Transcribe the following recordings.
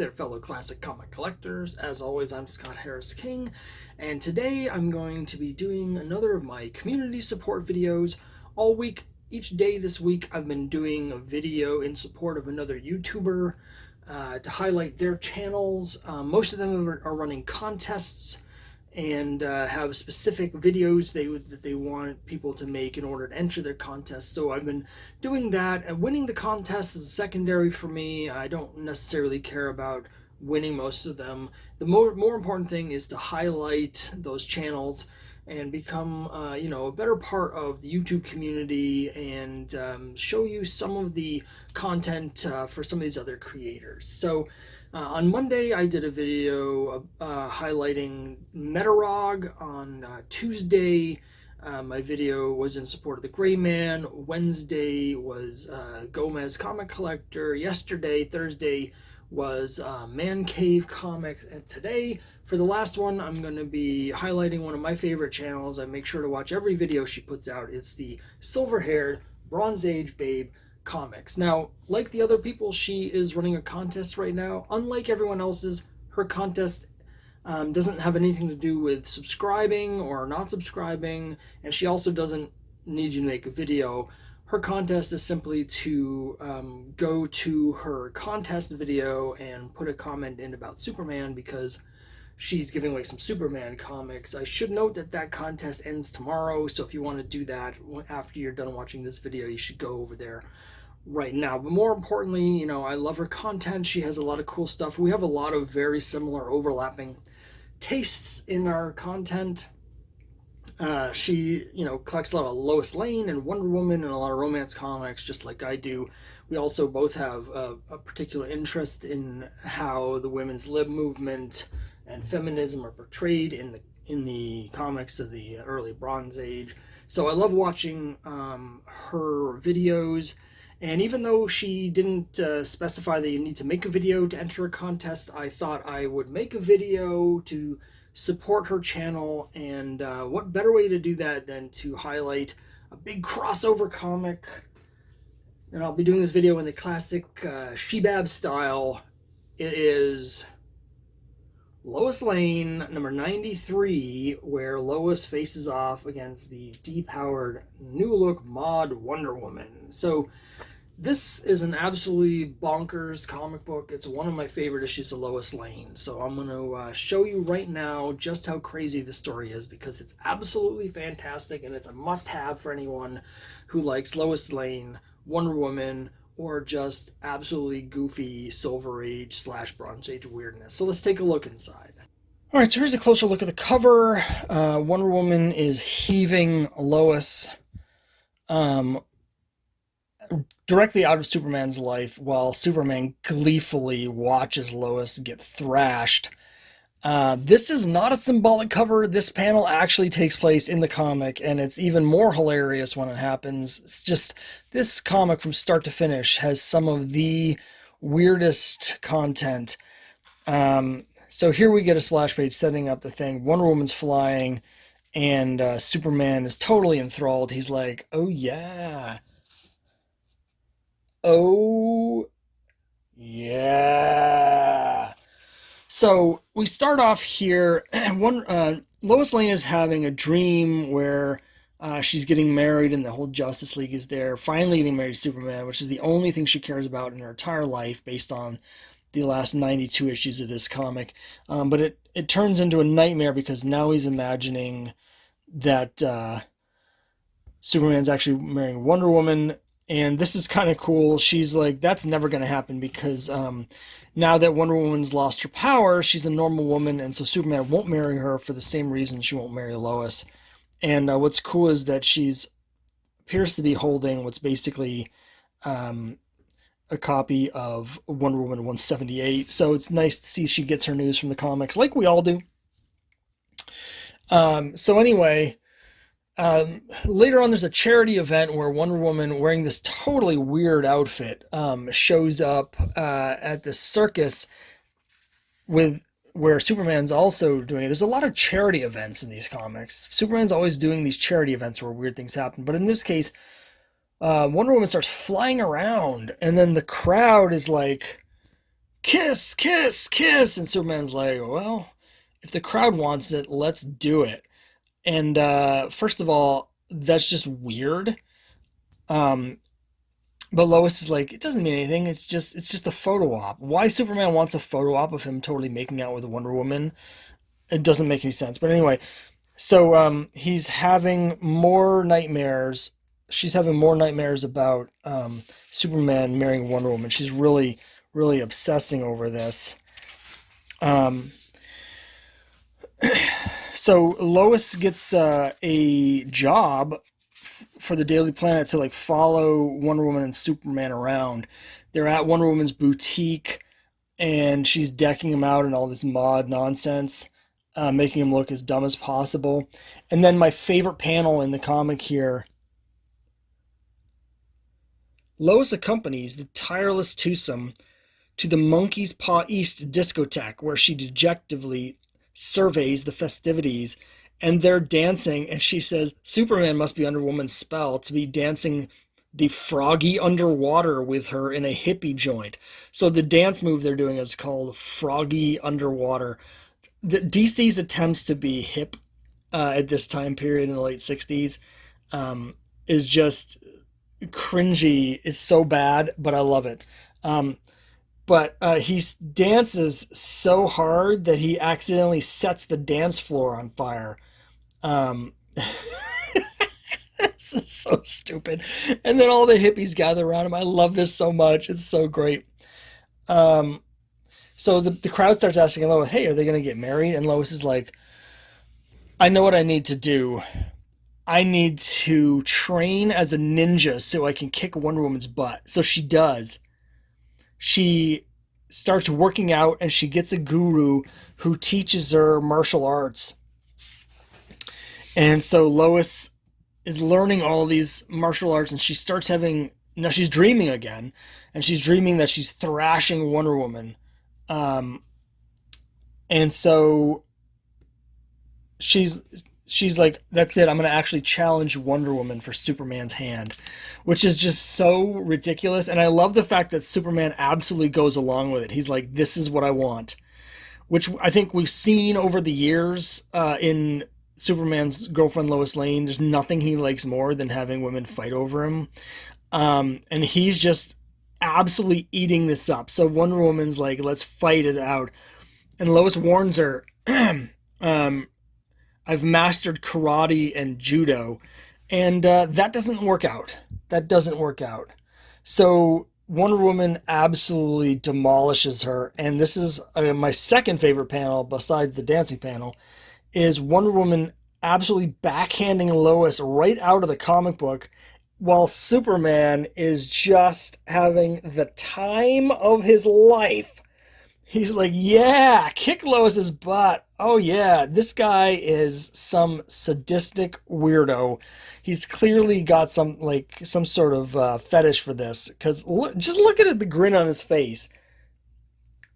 there, fellow classic comic collectors. As always, I'm Scott Harris King, and today I'm going to be doing another of my community support videos. All week, each day this week, I've been doing a video in support of another YouTuber to highlight their channels. Most of them are running contests and have specific videos that they want people to make in order to enter their contest. So I've been doing that, and winning the contest is secondary for me. I don't necessarily care about winning most of them. The more important thing is to highlight those channels and become a better part of the YouTube community, and show you some of the content for some of these other creators. So on Monday, I did a video highlighting Metarog. On Tuesday, my video was in support of the Gray Man. Wednesday was Gomez Comic Collector. Yesterday, Thursday, was Man Cave Comics. And today, for the last one, I'm going to be highlighting one of my favorite channels. I make sure to watch every video she puts out. It's the Silver-Haired Bronze Age Babe Comics. Now, like the other people, she is running a contest right now. Unlike everyone else's, her contest doesn't have anything to do with subscribing or not subscribing, and she also doesn't need you to make a video. Her contest is simply to go to her contest video and put a comment in about Superman, because she's giving away some Superman comics. I should note that that contest ends tomorrow, so if you want to do that after you're done watching this video, you should go over there right now. But more importantly, I love her content. She has a lot of cool stuff. We have a lot of very similar overlapping tastes in our content. She collects a lot of Lois Lane and Wonder Woman and a lot of romance comics, just like I do. We also both have a particular interest in how the women's lib movement and feminism are portrayed in the comics of the early Bronze Age. So I love watching her videos. And even though she didn't specify that you need to make a video to enter a contest, I thought I would make a video to support her channel. And what better way to do that than to highlight a big crossover comic. And I'll be doing this video in the classic Shebab style. It is Lois Lane, number 93, where Lois faces off against the depowered new look mod Wonder Woman. So this is an absolutely bonkers comic book. It's one of my favorite issues of Lois Lane. So I'm going to show you right now just how crazy the story is, because it's absolutely fantastic, and it's a must-have for anyone who likes Lois Lane, Wonder Woman, or just absolutely goofy Silver Age / Bronze Age weirdness. So let's take a look inside. All right, so here's a closer look at the cover. Wonder Woman is heaving Lois directly out of Superman's life, while Superman gleefully watches Lois get thrashed. This is not a symbolic cover. This panel actually takes place in the comic, and it's even more hilarious when it happens. It's just, this comic from start to finish has some of the weirdest content. So here we get a splash page setting up the thing. Wonder Woman's flying, and Superman is totally enthralled. He's like, oh yeah. Oh yeah. So we start off here. Lois Lane is having a dream where she's getting married, and the whole Justice League is there, finally getting married to Superman, which is the only thing she cares about in her entire life based on the last 92 issues of this comic. But it turns into a nightmare, because now he's imagining that Superman's actually marrying Wonder Woman. And this is kind of cool. She's like, that's never going to happen, because now that Wonder Woman's lost her power, she's a normal woman, and so Superman won't marry her for the same reason she won't marry Lois. And what's cool is that she's appears to be holding what's basically a copy of Wonder Woman 178. So it's nice to see she gets her news from the comics, like we all do. So anyway, later on, there's a charity event where Wonder Woman, wearing this totally weird outfit, shows up at the circus where Superman's also doing it. There's a lot of charity events in these comics. Superman's always doing these charity events where weird things happen. But in this case, Wonder Woman starts flying around, and then the crowd is like kiss, kiss, kiss. And Superman's like, well, if the crowd wants it, let's do it. And first of all, that's just weird. Um, but Lois is like, it doesn't mean anything. It's just a photo op. Why Superman wants a photo op of him totally making out with Wonder Woman? It doesn't make any sense. But anyway, so he's having more nightmares. She's having more nightmares about Superman marrying Wonder Woman. She's really, really obsessing over this. Um, so Lois gets a job for the Daily Planet to like follow Wonder Woman and Superman around. They're at Wonder Woman's boutique, and she's decking him out in all this mod nonsense, making him look as dumb as possible. And then my favorite panel in the comic here, Lois accompanies the tireless twosome to the Monkey's Paw East discotheque, where she dejectedly surveys the festivities, and they're dancing, and she says Superman must be under woman's spell to be dancing the froggy underwater with her in a hippie joint. So the dance move they're doing is called froggy underwater. DC's attempts to be hip at this time period in the late 60s is just cringy. It's so bad, but I love it. But he dances so hard that he accidentally sets the dance floor on fire. Um, this is so stupid. And then all the hippies gather around him. I love this so much. It's so great. Um, so the crowd starts asking Lois, hey, are they going to get married? And Lois is like, I know what I need to do. I need to train as a ninja so I can kick Wonder Woman's butt. So she does. She starts working out, and she gets a guru who teaches her martial arts. And so Lois is learning all these martial arts, and she starts having, now she's dreaming again, and she's dreaming that she's thrashing Wonder Woman. And so she's like, that's it, I'm going to actually challenge Wonder Woman for Superman's hand, which is just so ridiculous. And I love the fact that Superman absolutely goes along with it. He's like, this is what I want, which I think we've seen over the years in Superman's girlfriend Lois Lane. There's nothing he likes more than having women fight over him. And he's just absolutely eating this up. So Wonder Woman's like, let's fight it out. And Lois warns her, I've mastered karate and judo, and that doesn't work out. That doesn't work out. So Wonder Woman absolutely demolishes her, and this is my second favorite panel, besides the dancing panel, is Wonder Woman absolutely backhanding Lois right out of the comic book, while Superman is just having the time of his life. He's like, yeah, kick Lois's butt. Oh yeah, this guy is some sadistic weirdo. He's clearly got some sort of fetish for this, because just look at it, the grin on his face.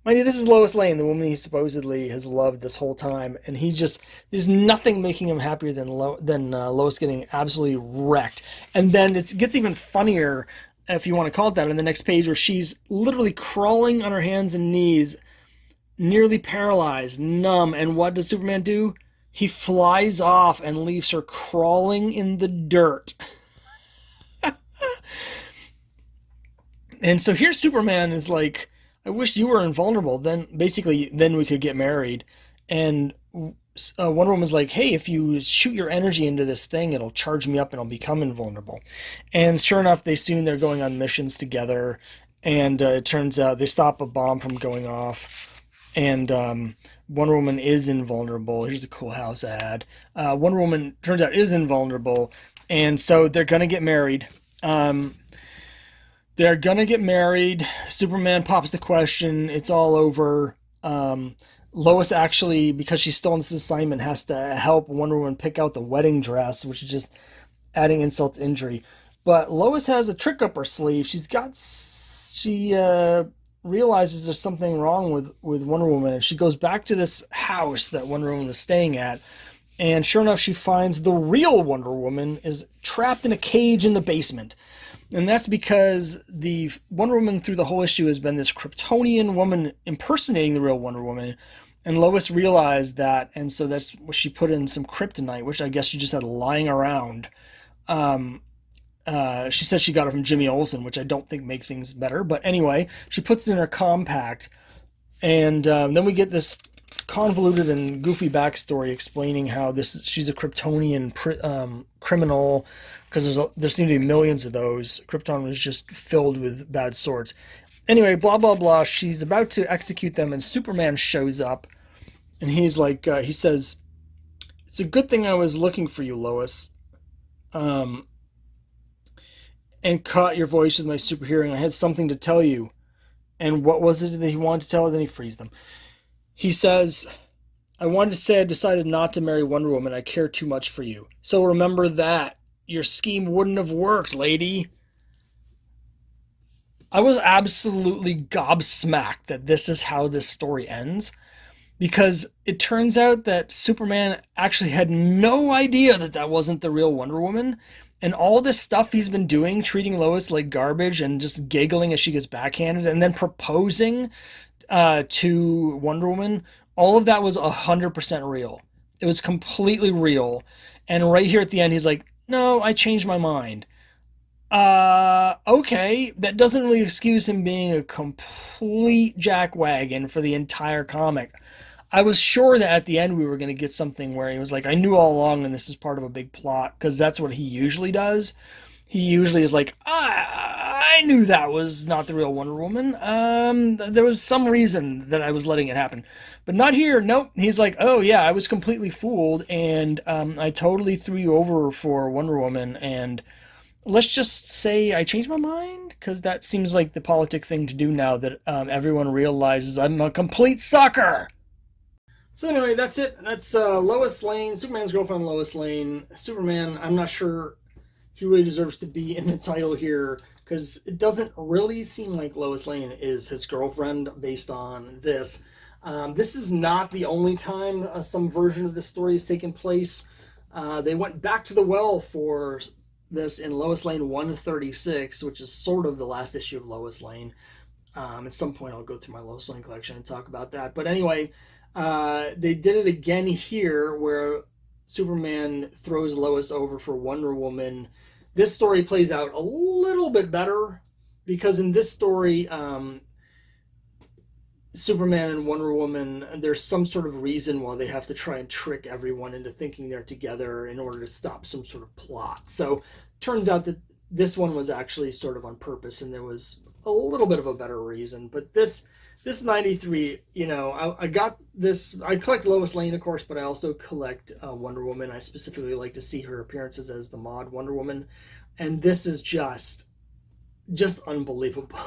Mind you, this is Lois Lane, the woman he supposedly has loved this whole time, and there's nothing making him happier than Lois getting absolutely wrecked. And then it gets even funnier, if you want to call it that, on the next page, where she's literally crawling on her hands and knees, nearly paralyzed, numb, and what does Superman do? He flies off and leaves her crawling in the dirt. And so here Superman is like, I wish you were invulnerable. Then we could get married. And Wonder Woman's like, hey, if you shoot your energy into this thing, it'll charge me up and I'll become invulnerable. And sure enough, they're going on missions together. And it turns out they stop a bomb from going off. And Wonder Woman is invulnerable. Here's a Cool House ad. Wonder Woman, turns out, is invulnerable. And so they're going to get married. They're going to get married. Superman pops the question. It's all over. Lois actually, because she's still on this assignment, has to help Wonder Woman pick out the wedding dress, which is just adding insult to injury. But Lois has a trick up her sleeve. She realizes there's something wrong with Wonder Woman, and she goes back to this house that Wonder Woman is staying at, and sure enough, she finds the real Wonder Woman is trapped in a cage in the basement. And that's because the Wonder Woman through the whole issue has been this Kryptonian woman impersonating the real Wonder Woman. And Lois realized that, and so that's what she put in some kryptonite, which I guess she just had lying around. Um, she said she got it from Jimmy Olsen, which I don't think make things better. But anyway, she puts it in her compact, and then we get this convoluted and goofy backstory explaining how she's a Kryptonian criminal, because there seem to be millions of those. Krypton was just filled with bad swords. Anyway, blah blah blah. She's about to execute them, and Superman shows up, and he's like, he says, "It's a good thing I was looking for you, Lois." And caught your voice with my super hearing. I had something to tell you. And what was it that he wanted to tell her? Then he frees them. He says, I wanted to say I decided not to marry Wonder Woman. I care too much for you. So remember that. Your scheme wouldn't have worked, lady. I was absolutely gobsmacked that this is how this story ends. Because it turns out that Superman actually had no idea that that wasn't the real Wonder Woman. And all this stuff he's been doing, treating Lois like garbage and just giggling as she gets backhanded, and then proposing to Wonder Woman, all of that was 100% real. It was completely real. And right here at the end, he's like, no, I changed my mind. Okay, that doesn't really excuse him being a complete jackwagon for the entire comic. I was sure that at the end we were going to get something where he was like, I knew all along and this is part of a big plot, because that's what he usually does. He usually is like, I knew that was not the real Wonder Woman. There was some reason that I was letting it happen. But not here. Nope. He's like, oh yeah, I was completely fooled, and I totally threw you over for Wonder Woman, and let's just say I changed my mind, because that seems like the politic thing to do now that everyone realizes I'm a complete sucker. So anyway, that's it. That's Lois Lane, Superman's girlfriend, Lois Lane. Superman, I'm not sure he really deserves to be in the title here, because it doesn't really seem like Lois Lane is his girlfriend based on this. This is not the only time some version of this story has taken place. They went back to the well for this in Lois Lane 136, which is sort of the last issue of Lois Lane. At some point I'll go through my Lois Lane collection and talk about that. But anyway, they did it again here where Superman throws Lois over for Wonder Woman. This story plays out a little bit better, because in this story, Superman and Wonder Woman, there's some sort of reason why they have to try and trick everyone into thinking they're together in order to stop some sort of plot. So turns out that this one was actually sort of on purpose, and there was a little bit of a better reason. But this 93, I got this. I collect Lois Lane, of course, but I also collect Wonder Woman. I specifically like to see her appearances as the mod Wonder Woman, and this is just unbelievable.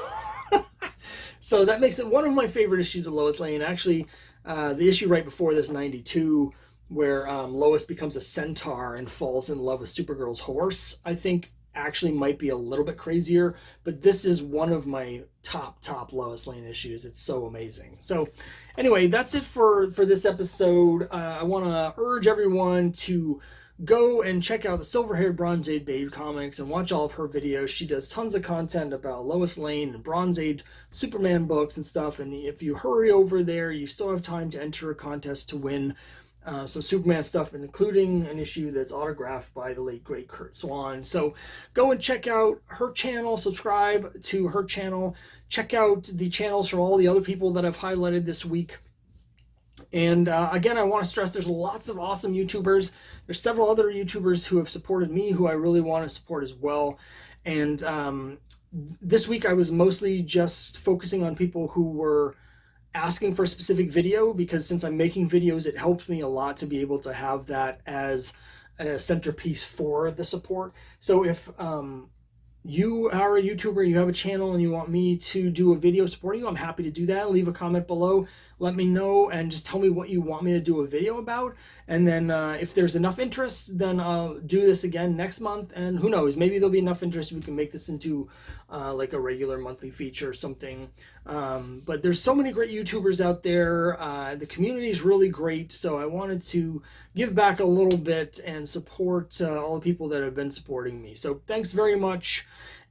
So that makes it one of my favorite issues of Lois Lane. Actually, the issue right before this, 92, where Lois becomes a centaur and falls in love with Supergirl's horse, I think actually might be a little bit crazier, but this is one of my top Lois Lane issues. It's so amazing. So anyway, that's it for this episode. I want to urge everyone to go and check out the Silver-Haired Bronze Age Babe comics and watch all of her videos. She does tons of content about Lois Lane and Bronze Age Superman books and stuff, and if you hurry over there, you still have time to enter a contest to win some Superman stuff, including an issue that's autographed by the late great Kurt Swan. So go and check out her channel, subscribe to her channel, check out the channels from all the other people that I've highlighted this week. And again, I want to stress there's lots of awesome YouTubers. There's several other YouTubers who have supported me who I really want to support as well. And this week I was mostly just focusing on people who were asking for a specific video, because since I'm making videos, it helps me a lot to be able to have that as a centerpiece for the support. So if you are a YouTuber, you have a channel, and you want me to do a video supporting you, I'm happy to do that. Leave a comment below, let me know, and just tell me what you want me to do a video about. And then if there's enough interest, then I'll do this again next month. And who knows, maybe there'll be enough interest we can make this into like a regular monthly feature or something. But there's so many great YouTubers out there. The community is really great, so I wanted to give back a little bit and support all the people that have been supporting me. So thanks very much,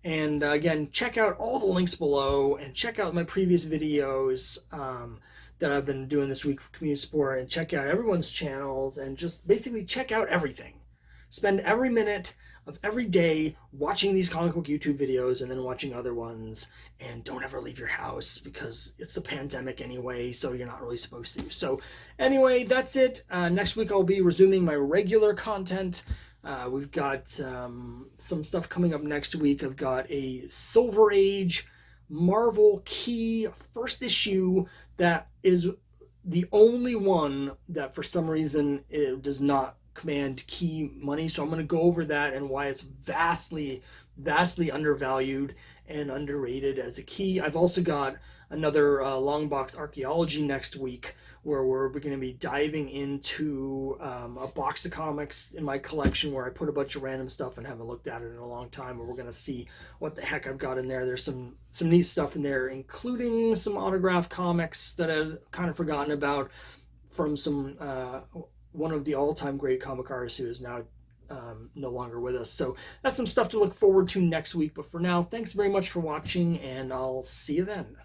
And again, check out all the links below and check out my previous videos that I've been doing this week for community support, and check out everyone's channels and just basically check out everything. Spend every minute of every day watching these comic book YouTube videos and then watching other ones, and don't ever leave your house because it's a pandemic anyway, so you're not really supposed to. So anyway, that's it. Next week I'll be resuming my regular content. We've got some stuff coming up next week. I've got a Silver Age Marvel Key first issue that is the only one that for some reason it does not command key money. So I'm going to go over that and why it's vastly undervalued and underrated as a key. I've also got another long box archaeology next week where we're going to be diving into a box of comics in my collection where I put a bunch of random stuff and haven't looked at it in a long time, where we're going to see what the heck I've got in there. There's some neat stuff in there, including some autographed comics that I've kind of forgotten about from some one of the all-time great comic artists who is now no longer with us. So that's some stuff to look forward to next week. But for now, thanks very much for watching, and I'll see you then.